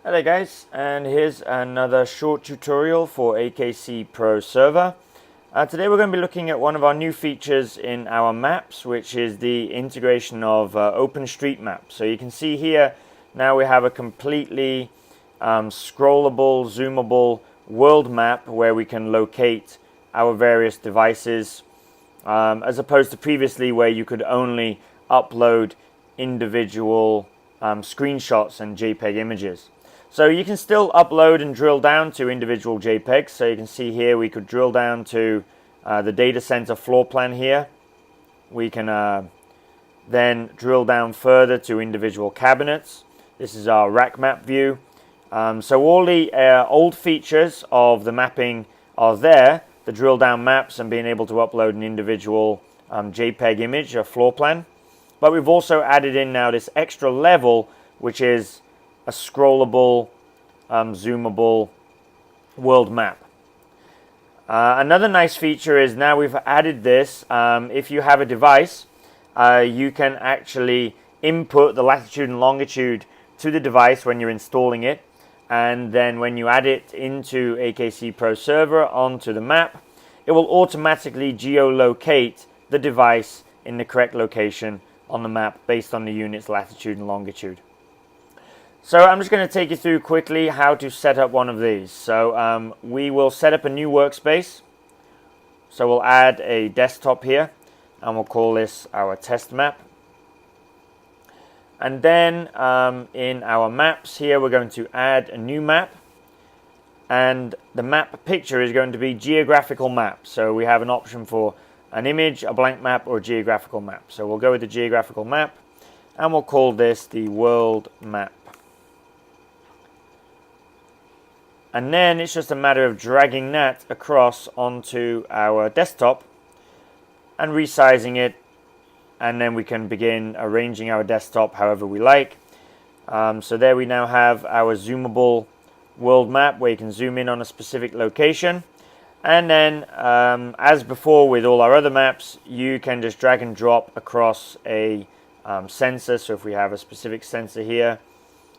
Hello guys, and here's another short tutorial for AKCPro Server. Today we're going to be looking at one of our new features in our maps, which is the integration of OpenStreetMap. So you can see here now we have a completely scrollable, zoomable world map where we can locate our various devices, as opposed to previously where you could only upload individual screenshots and JPEG images. So you can still upload and drill down to individual JPEGs. So you can see here we could drill down to the data center floor plan here. We can then drill down further to individual cabinets. This is our rack map view. So all the old features of the mapping are there, the drill down maps and being able to upload an individual JPEG image, a floor plan. But we've also added in now this extra level, which is a scrollable, zoomable world map. Another nice feature is now we've added this. If you have a device, you can actually input the latitude and longitude to the device when you're installing it, and then when you add it into AKCPro Server onto the map, it will automatically geolocate the device in the correct location on the map based on the unit's latitude and longitude. So I'm just going to take you through quickly how to set up one of these. So we will set up a new workspace. So we'll add a desktop here and we'll call this our test map. And then in our maps here we're going to add a new map, and the map picture is going to be geographical map. So we have an option for an image, a blank map, or a geographical map. So we'll go with the geographical map and we'll call this the world map. And then it's just a matter of dragging that across onto our desktop and resizing it, and then we can begin arranging our desktop however we like. So there we now have our zoomable world map where you can zoom in on a specific location. And then as before with all our other maps, you can just drag and drop across a sensor. So if we have a specific sensor here,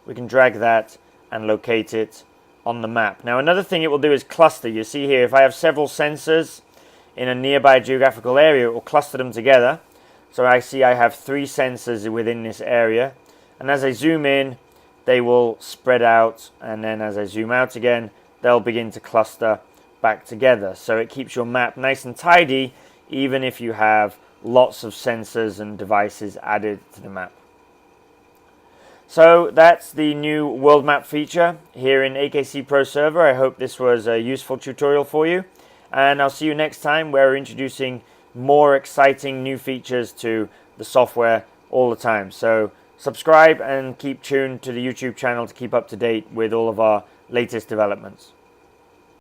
we can drag that and locate it on the map. Now another thing it will do is cluster. You see here, if I have several sensors in a nearby geographical area, it will cluster them together. So I see I have 3 sensors within this area, and as I zoom in they will spread out, and then as I zoom out again they'll begin to cluster back together. So it keeps your map nice and tidy even if you have lots of sensors and devices added to the map. So that's the new world map feature here in AKCPro Server. I hope this was a useful tutorial for you, and I'll see you next time where we're introducing more exciting new features to the software all the time. So subscribe and keep tuned to the YouTube channel to keep up to date with all of our latest developments.